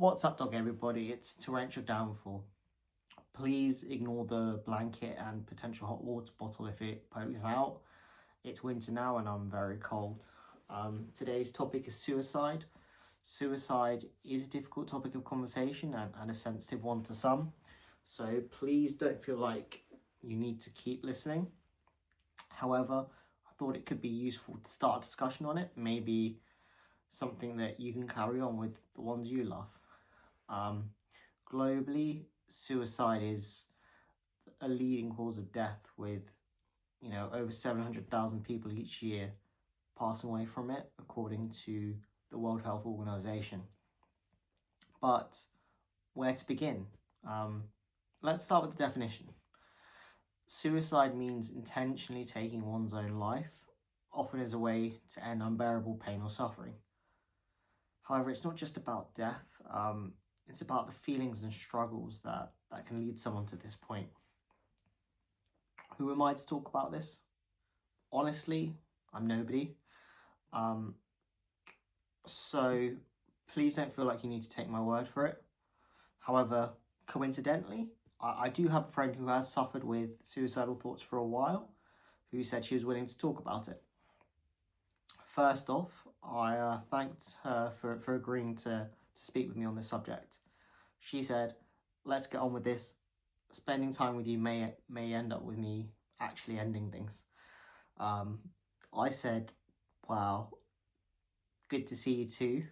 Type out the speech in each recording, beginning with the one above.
What's up, dog, everybody? It's Torrential Downfall. Please ignore the blanket and potential hot water bottle if it pokes out. It's winter now and I'm very cold. Today's topic is suicide. Suicide is a difficult topic of conversation and a sensitive one to some. So please don't feel like you need to keep listening. However, I thought it could be useful to start a discussion on it. Maybe something that you can carry on with the ones you love. Globally, suicide is a leading cause of death with, over 700,000 people each year passing away from it, according to the World Health Organization. But where to begin? Let's start with the definition. Suicide means intentionally taking one's own life, often as a way to end unbearable pain or suffering. However, it's not just about death. It's about the feelings and struggles that can lead someone to this point. Who am I to talk about this? Honestly, I'm nobody. So please don't feel like you need to take my word for it. However, coincidentally, I do have a friend who has suffered with suicidal thoughts for a while, who said she was willing to talk about it. First off, I thanked her for agreeing to speak with me on this subject. She said, let's get on with this. Spending time with you may end up with me actually ending things. I said, wow, good to see you too.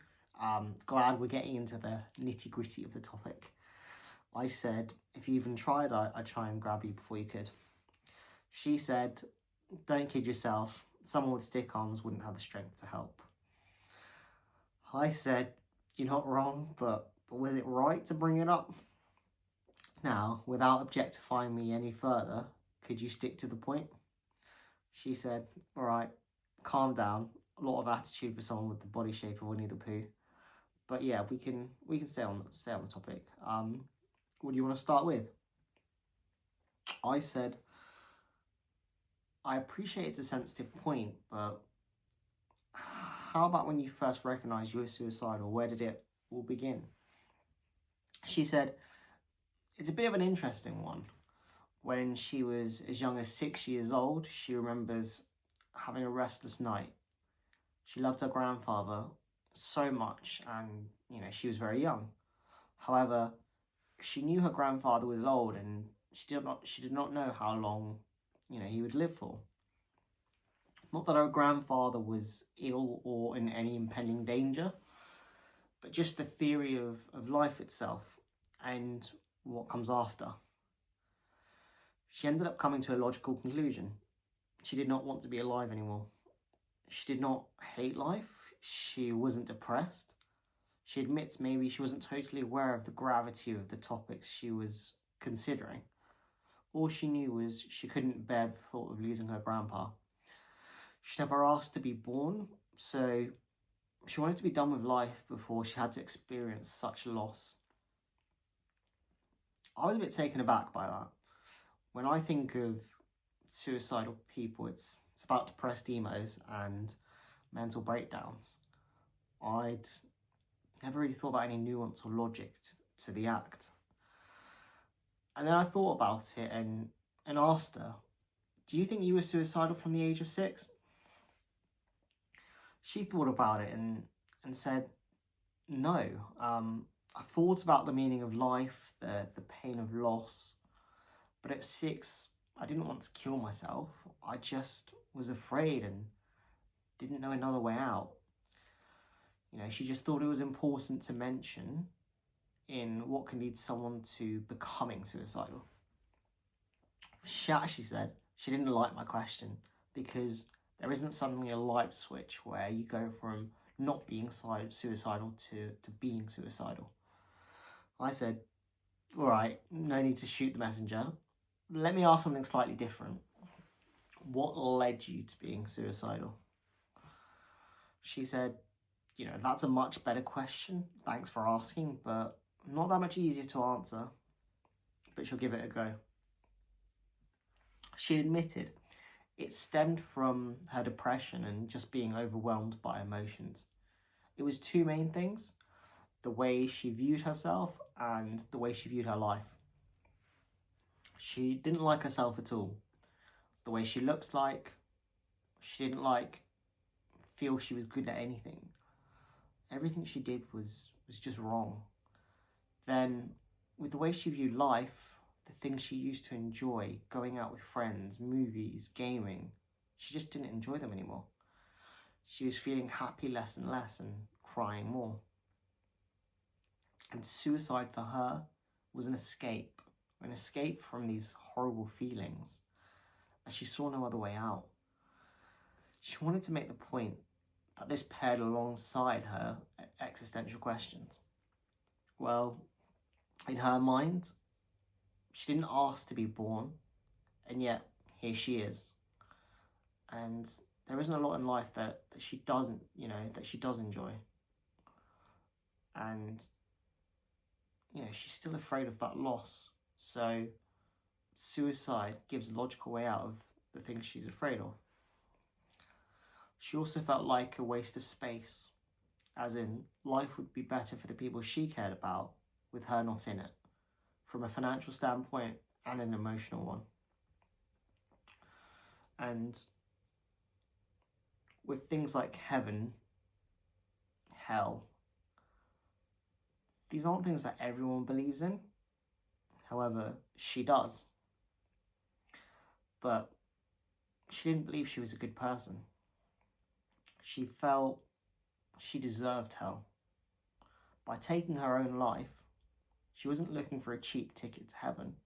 Glad we're getting into the nitty gritty of the topic. I said, if you even tried, I'd try and grab you before you could. She said, don't kid yourself. Someone with stick arms wouldn't have the strength to help. I said, you're not wrong, but was it right to bring it up? Now, without objectifying me any further, could you stick to the point? She said, all right, calm down. A lot of attitude for someone with the body shape of Winnie the Pooh. But yeah, we can stay on the topic. What do you want to start with? I said, I appreciate it's a sensitive point, but how about when you first recognized you were suicidal? Where did it all begin? She said, it's a bit of an interesting one. When she was as young as 6 years old, she remembers having a restless night. She loved her grandfather so much and, she was very young. However, she knew her grandfather was old and she did not know how long, he would live for. Not that her grandfather was ill or in any impending danger, but just the theory of life itself and what comes after. She ended up coming to a logical conclusion. She did not want to be alive anymore. She did not hate life. She wasn't depressed. She admits maybe she wasn't totally aware of the gravity of the topics she was considering. All she knew was she couldn't bear the thought of losing her grandpa. She never asked to be born, so she wanted to be done with life before she had to experience such loss. I was a bit taken aback by that. When I think of suicidal people, it's about depressed emos and mental breakdowns. I'd never really thought about any nuance or logic to the act. And then I thought about it and asked her, do you think you were suicidal from the age of 6? She thought about it and said, no. I thought about the meaning of life, the pain of loss, but at 6, I didn't want to kill myself. I just was afraid and didn't know another way out. She just thought it was important to mention in what can lead someone to becoming suicidal. She actually said she didn't like my question because there isn't suddenly a light switch where you go from not being suicidal to being suicidal. I said, all right, no need to shoot the messenger. Let me ask something slightly different. What led you to being suicidal? She said, that's a much better question. Thanks for asking, but not that much easier to answer. But she'll give it a go. She admitted it stemmed from her depression and just being overwhelmed by emotions. It was two main things. the way she viewed herself and the way she viewed her life. She didn't like herself at all. The way she looked like, she didn't feel she was good at anything. Everything she did was just wrong. Then, with the way she viewed life, the things she used to enjoy, going out with friends, movies, gaming, she just didn't enjoy them anymore. She was feeling happy less and less and crying more. And suicide for her was an escape from these horrible feelings, and she saw no other way out. She wanted to make the point that this paired alongside her existential questions. Well, in her mind, she didn't ask to be born, and yet here she is. And there isn't a lot in life that she doesn't, that she does enjoy. And, she's still afraid of that loss. So suicide gives a logical way out of the things she's afraid of. She also felt like a waste of space, as in life would be better for the people she cared about with her not in it, from a financial standpoint and an emotional one. And with things like heaven, hell, these aren't things that everyone believes in. However, she does. But she didn't believe she was a good person. She felt she deserved hell. By taking her own life, she wasn't looking for a cheap ticket to heaven.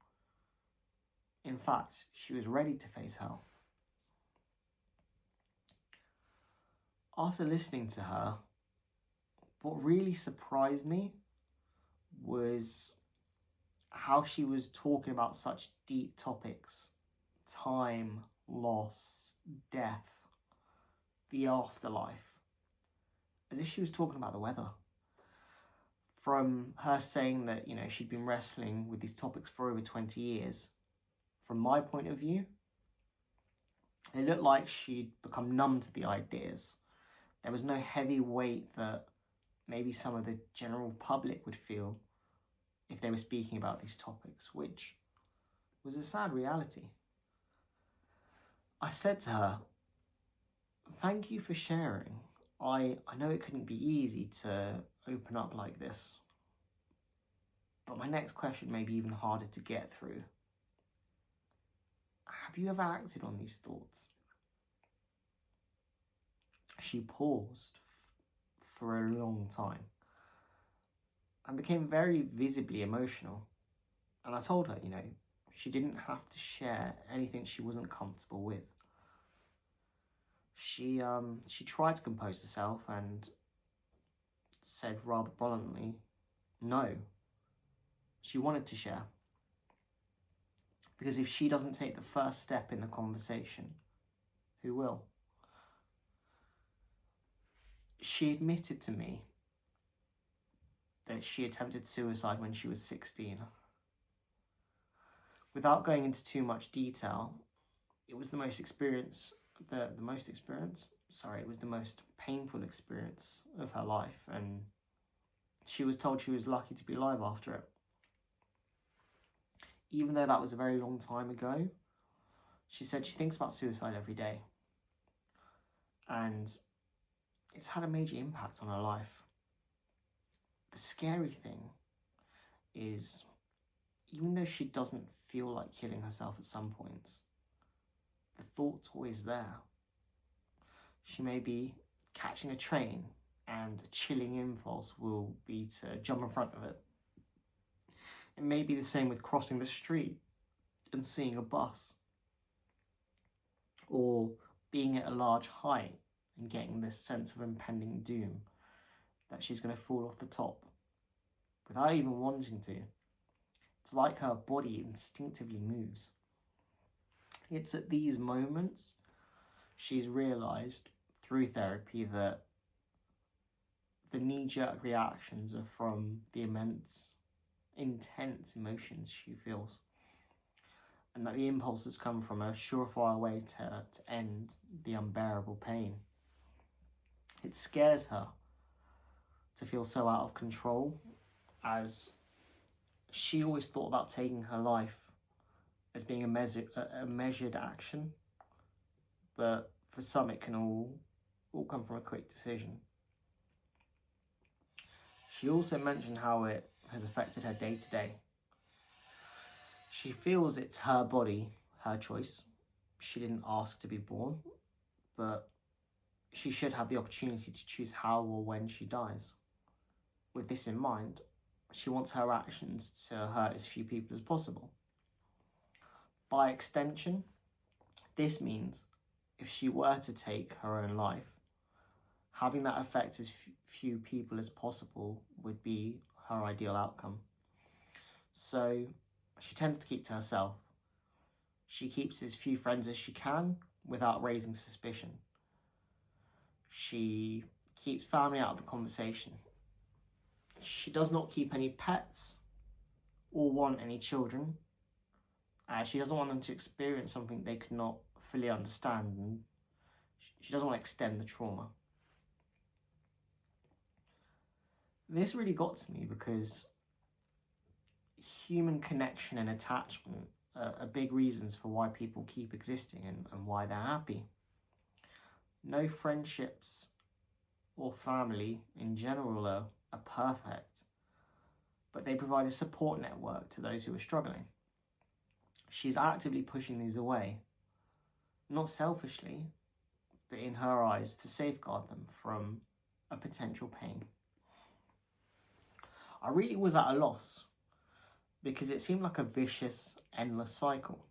In fact, she was ready to face hell. After listening to her, what really surprised me was how she was talking about such deep topics: time, loss, death, the afterlife, as if she was talking about the weather. From her saying that, she'd been wrestling with these topics for over 20 years, from my point of view, it looked like she'd become numb to the ideas. There was no heavy weight that maybe some of the general public would feel if they were speaking about these topics, which was a sad reality. I said to her, "Thank you for sharing. I know it couldn't be easy to open up like this, but my next question may be even harder to get through. Have you ever acted on these thoughts?" She paused for a long time and became very visibly emotional. And I told her, she didn't have to share anything she wasn't comfortable with. She tried to compose herself and said rather bluntly, no. She wanted to share. Because if she doesn't take the first step in the conversation, who will? She admitted to me that she attempted suicide when she was 16. Without going into too much detail, it was the most painful experience of her life, and she was told she was lucky to be alive after it. Even though that was a very long time ago, she said she thinks about suicide every day, and it's had a major impact on her life. The scary thing is, even though she doesn't feel like killing herself at some points, the thought's always there. She may be catching a train and a chilling impulse will be to jump in front of it. It may be the same with crossing the street and seeing a bus, or being at a large height and getting this sense of impending doom that she's going to fall off the top without even wanting to. It's like her body instinctively moves. It's at these moments she's realised through therapy that the knee-jerk reactions are from the intense emotions she feels, and that the impulses come from a surefire way to end the unbearable pain. It scares her to feel so out of control, as she always thought about taking her life as being a measured action, but for some it can all come from a quick decision. She also mentioned how it has affected her day to day. She feels it's her body, her choice. She didn't ask to be born, but she should have the opportunity to choose how or when she dies. With this in mind, she wants her actions to hurt as few people as possible. By extension, this means if she were to take her own life, having that affect as few people as possible would be her ideal outcome. So she tends to keep to herself. She keeps as few friends as she can without raising suspicion. She keeps family out of the conversation. She does not keep any pets or want any children. She doesn't want them to experience something they could not fully understand, and she doesn't want to extend the trauma. This really got to me because human connection and attachment are big reasons for why people keep existing and why they're happy. No friendships or family in general are perfect, but they provide a support network to those who are struggling. She's actively pushing these away, not selfishly, but in her eyes to safeguard them from a potential pain. I really was at a loss because it seemed like a vicious, endless cycle.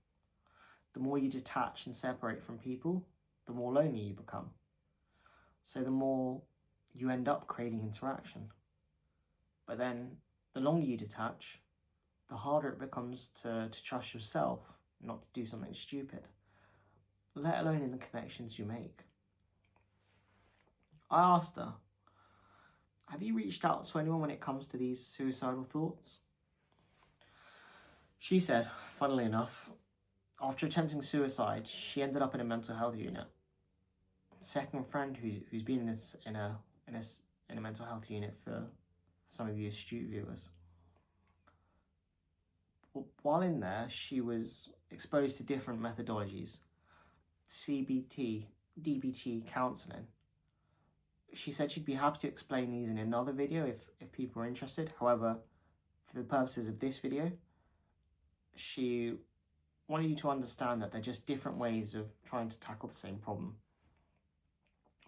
The more you detach and separate from people, the more lonely you become. So the more you end up creating interaction. But then the longer you detach, the harder it becomes to trust yourself not to do something stupid, let alone in the connections you make. I asked her, have you reached out to anyone when it comes to these suicidal thoughts? She said, funnily enough, after attempting suicide, she ended up in a mental health unit. Second friend who's been in a mental health unit for some of you astute viewers. While in there, she was exposed to different methodologies, CBT, DBT counselling. She said she'd be happy to explain these in another video if people are interested. However, for the purposes of this video, she wanted you to understand that they're just different ways of trying to tackle the same problem.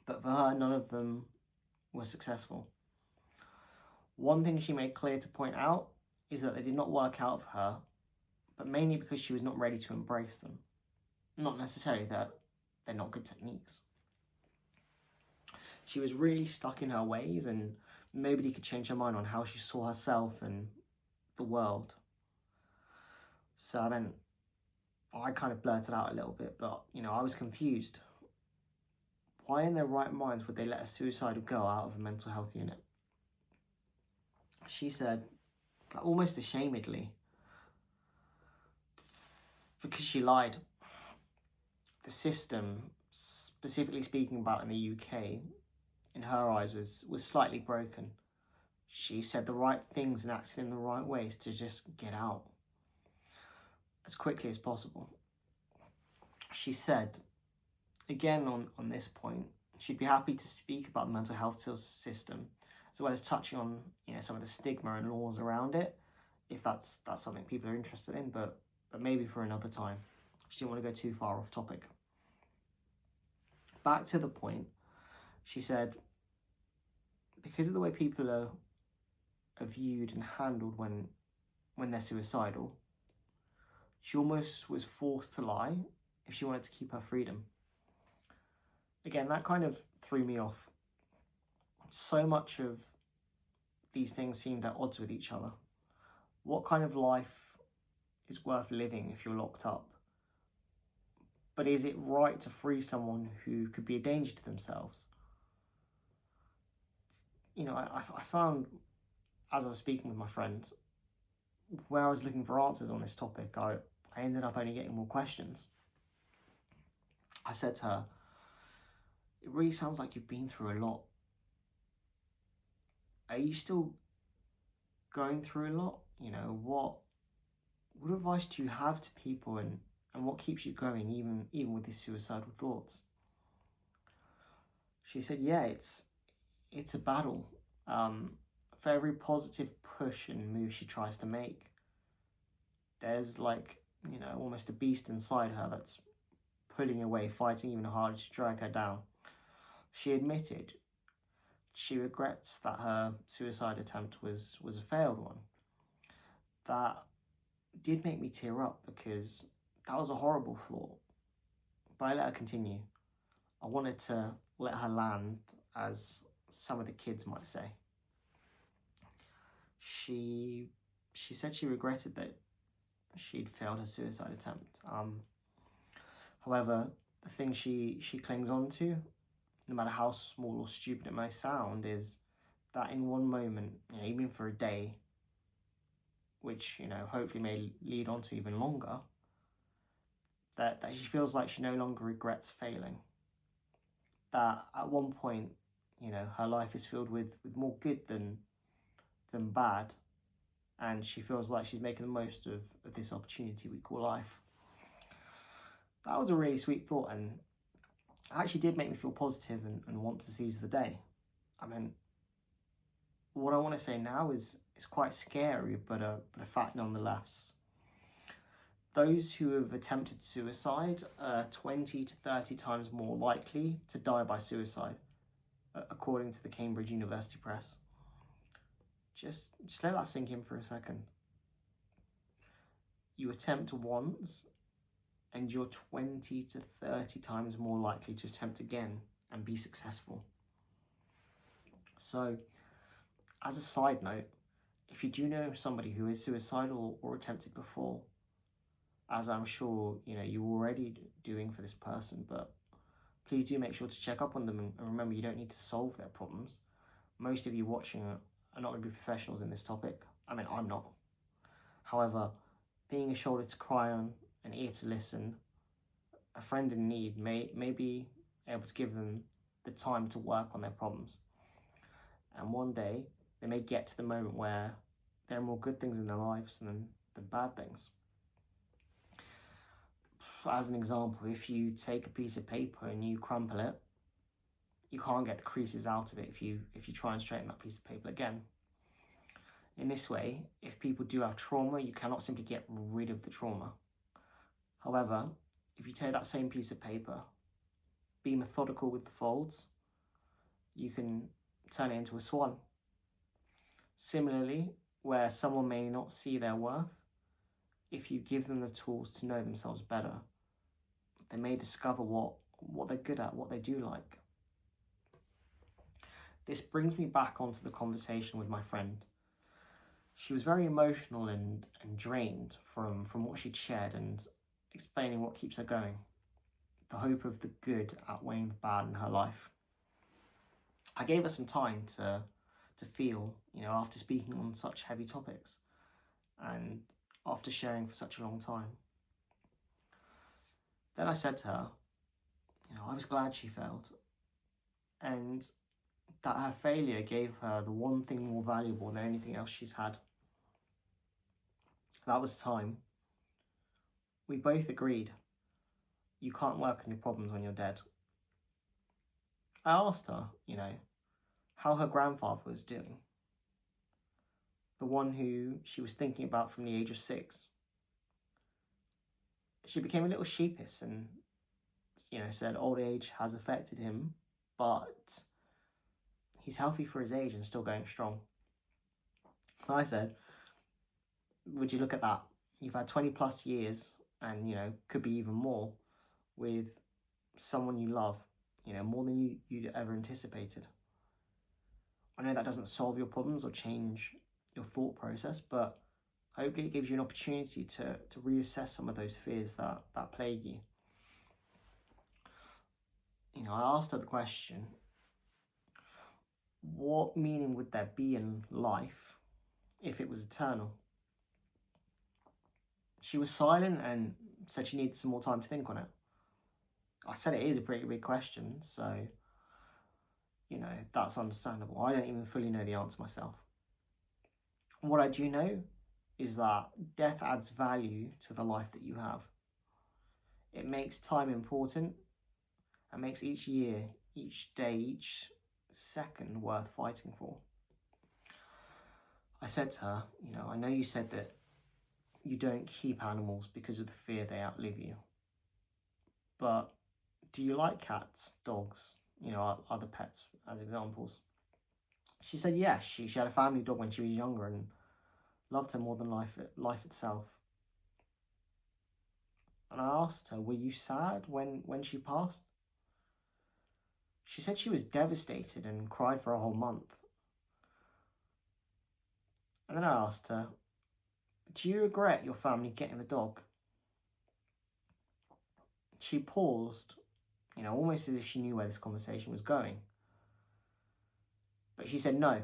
But for her, none of them were successful. One thing she made clear to point out is that they did not work out for her, but mainly because she was not ready to embrace them. Not necessarily that they're not good techniques. She was really stuck in her ways and nobody could change her mind on how she saw herself and the world. So I kind of blurted out a little bit, but I was confused. Why in their right minds would they let a suicidal girl out of a mental health unit? She said, almost ashamedly, because she lied. The system, specifically speaking about in the UK, in her eyes was slightly broken. She said the right things and acted in the right ways to just get out as quickly as possible. She said, again on this point, she'd be happy to speak about the mental health system, as well as touching on some of the stigma and laws around it, if that's something people are interested in, but maybe for another time. She didn't want to go too far off topic. Back to the point, she said, because of the way people are viewed and handled when they're suicidal, she almost was forced to lie if she wanted to keep her freedom. Again, that kind of threw me off. So much of these things seemed at odds with each other. What kind of life is worth living if you're locked up? But is it right to free someone who could be a danger to themselves? I found, as I was speaking with my friend, where I was looking for answers on this topic, I ended up only getting more questions. I said to her, it really sounds like you've been through a lot. are you still going through a lot? You know, what advice do you have to people, and what keeps you going even with these suicidal thoughts? She said, yeah, it's a battle. For every positive push and move she tries to make, there's like, you know, almost a beast inside her that's pulling away, fighting even harder to drag her down. She admitted she regrets that her suicide attempt was a failed one. That did make me tear up because that was a horrible thought. But I let her continue. I wanted to let her land, as some of the kids might say. She said she regretted that she'd failed her suicide attempt. However, the thing she clings on to, no matter how small or stupid it may sound, is that in one moment, you know, even for a day, which, you know, hopefully may lead on to even longer, that she feels like she no longer regrets failing. That at one point, you know, her life is filled with more good than bad, and she feels like she's making the most of this opportunity we call life. That was a really sweet thought, and it actually did make me feel positive and want to seize the day. I mean, what I want to say now is quite scary, but a fact nonetheless. Those who have attempted suicide are 20 to 30 times more likely to die by suicide, according to the Cambridge University Press. Just let that sink in for a second. You attempt once, and you're 20 to 30 times more likely to attempt again and be successful. So, as a side note, if you do know somebody who is suicidal or attempted before, as I'm sure you know you're already doing for this person, but please do make sure to check up on them, and remember, you don't need to solve their problems. Most of you watching are not going to be professionals in this topic. I mean, I'm not. However, being a shoulder to cry on, an ear to listen, a friend in need may be able to give them the time to work on their problems. And one day, they may get to the moment where there are more good things in their lives than bad things. As an example, if you take a piece of paper and you crumple it, you can't get the creases out of it if you try and straighten that piece of paper again. In this way, if people do have trauma, you cannot simply get rid of the trauma. However, if you take that same piece of paper, be methodical with the folds, you can turn it into a swan. Similarly, where someone may not see their worth, if you give them the tools to know themselves better, they may discover what they're good at, what they do like. This brings me back onto the conversation with my friend. She was very emotional and drained from what she'd shared and explaining what keeps her going. The hope of the good outweighing the bad in her life. I gave her some time to feel, you know, after speaking on such heavy topics and after sharing for such a long time. Then I said to her, you know, I was glad she failed, and that her failure gave her the one thing more valuable than anything else she's had. That was time. We both agreed you can't work on your problems when you're dead. I asked her, you know, how her grandfather was doing. The one who she was thinking about from the age of 6. She became a little sheepish and, you know, said old age has affected him, but he's healthy for his age and still going strong. And I said, would you look at that? You've had 20 plus years, and, you know, could be even more, with someone you love, you know, more than you'd ever anticipated. I know that doesn't solve your problems or change your thought process, but hopefully it gives you an opportunity to reassess some of those fears that plague you. You know, I asked her the question, what meaning would there be in life if it was eternal? She was silent and said she needed some more time to think on it. I said it is a pretty big question, so that's understandable. I don't even fully know the answer myself. What I do know is that death adds value to the life that you have. It makes time important and makes each year, each day, each second worth fighting for. I said to her, I know you said that you don't keep animals because of the fear they outlive you. But do you like cats, dogs, other pets as examples? She said yes, she had a family dog when she was younger and loved her more than life itself. And I asked her, were you sad when she passed? She said she was devastated and cried for a whole month. And then I asked her, do you regret your family getting the dog? She paused, almost as if she knew where this conversation was going. But she said no.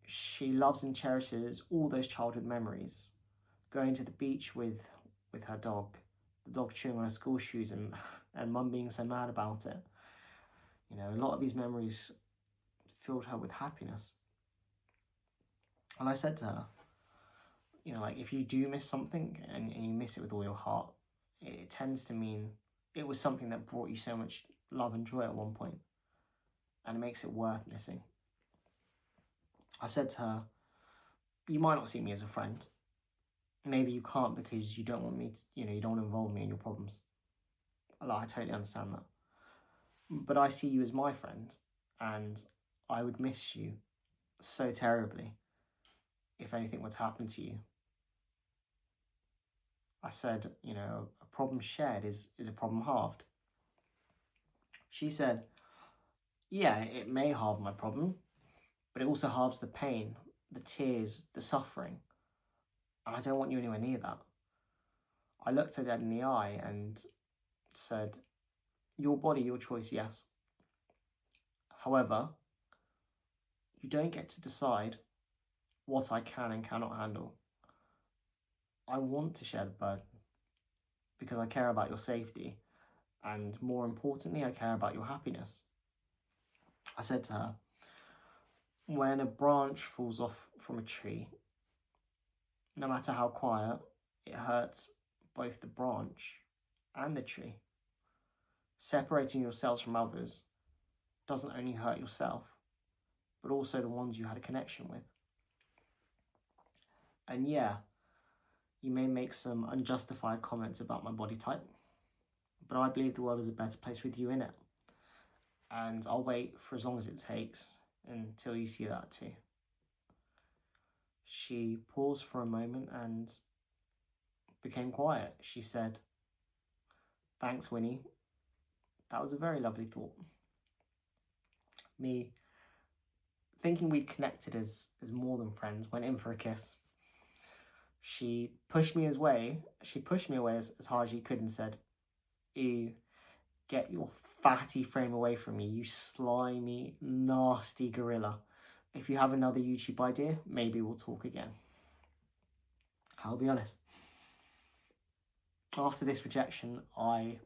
She loves and cherishes all those childhood memories. Going to the beach with her dog, the dog chewing on her school shoes and mum being so mad about it. A lot of these memories filled her with happiness. And I said to her, if you do miss something and you miss it with all your heart, it tends to mean it was something that brought you so much love and joy at one point, and it makes it worth missing. I said to her, you might not see me as a friend. Maybe you can't because you don't want me to, you don't want to involve me in your problems. I totally understand that. But I see you as my friend, and I would miss you so terribly if anything were to happen to you. I said, a problem shared is a problem halved. She said, yeah, it may halve my problem, but it also halves the pain, the tears, the suffering. And I don't want you anywhere near that. I looked her dead in the eye and said, your body, your choice, yes. However, you don't get to decide what I can and cannot handle. I want to share the burden because I care about your safety, and more importantly, I care about your happiness. I said to her, when a branch falls off from a tree, no matter how quiet, it hurts both the branch and the tree. Separating yourselves from others doesn't only hurt yourself, but also the ones you had a connection with. And yeah, you may make some unjustified comments about my body type, but I believe the world is a better place with you in it. And I'll wait for as long as it takes until you see that too. She paused for a moment and became quiet. She said, thanks, Winnie. That was a very lovely thought. Me, thinking we'd connected as more than friends, went in for a kiss. She pushed me away as hard as she could and said, ew, get your fatty frame away from me, you slimy, nasty gorilla. If you have another YouTube idea, maybe we'll talk again. I'll be honest. After this rejection, I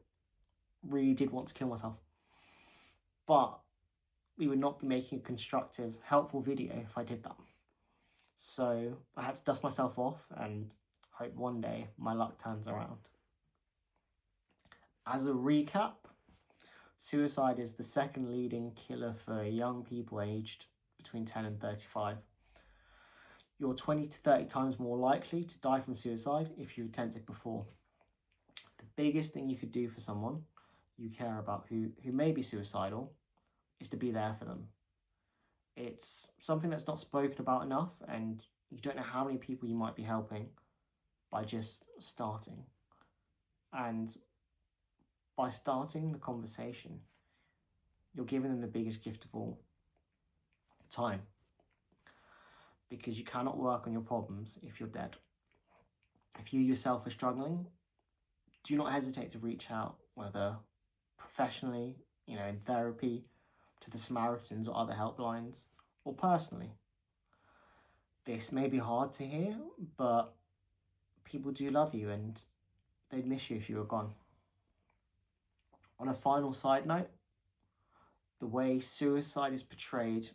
really did want to kill myself. But we would not be making a constructive, helpful video if I did that. So I had to dust myself off and hope one day my luck turns around. As a recap, suicide is the second leading killer for young people aged between 10 and 35. You're 20 to 30 times more likely to die from suicide if you attempted before. The biggest thing you could do for someone you care about who may be suicidal is to be there for them. It's something that's not spoken about enough, and you don't know how many people you might be helping by just starting. And by starting the conversation, you're giving them the biggest gift of all, time. Because you cannot work on your problems if you're dead. If you yourself are struggling, do not hesitate to reach out, whether professionally, in therapy, to the Samaritans or other helplines, or personally. This may be hard to hear, but people do love you and they'd miss you if you were gone. On a final side note, the way suicide is portrayed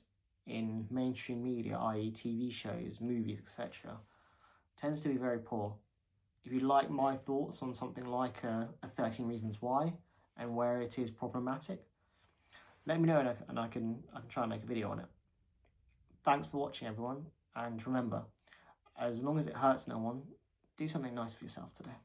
in mainstream media, i.e. TV shows, movies, etc., tends to be very poor. If you like my thoughts on something like a 13 Reasons Why and where it is problematic, let me know and I can try and make a video on it. Thanks for watching, everyone, and remember, as long as it hurts no one, do something nice for yourself today.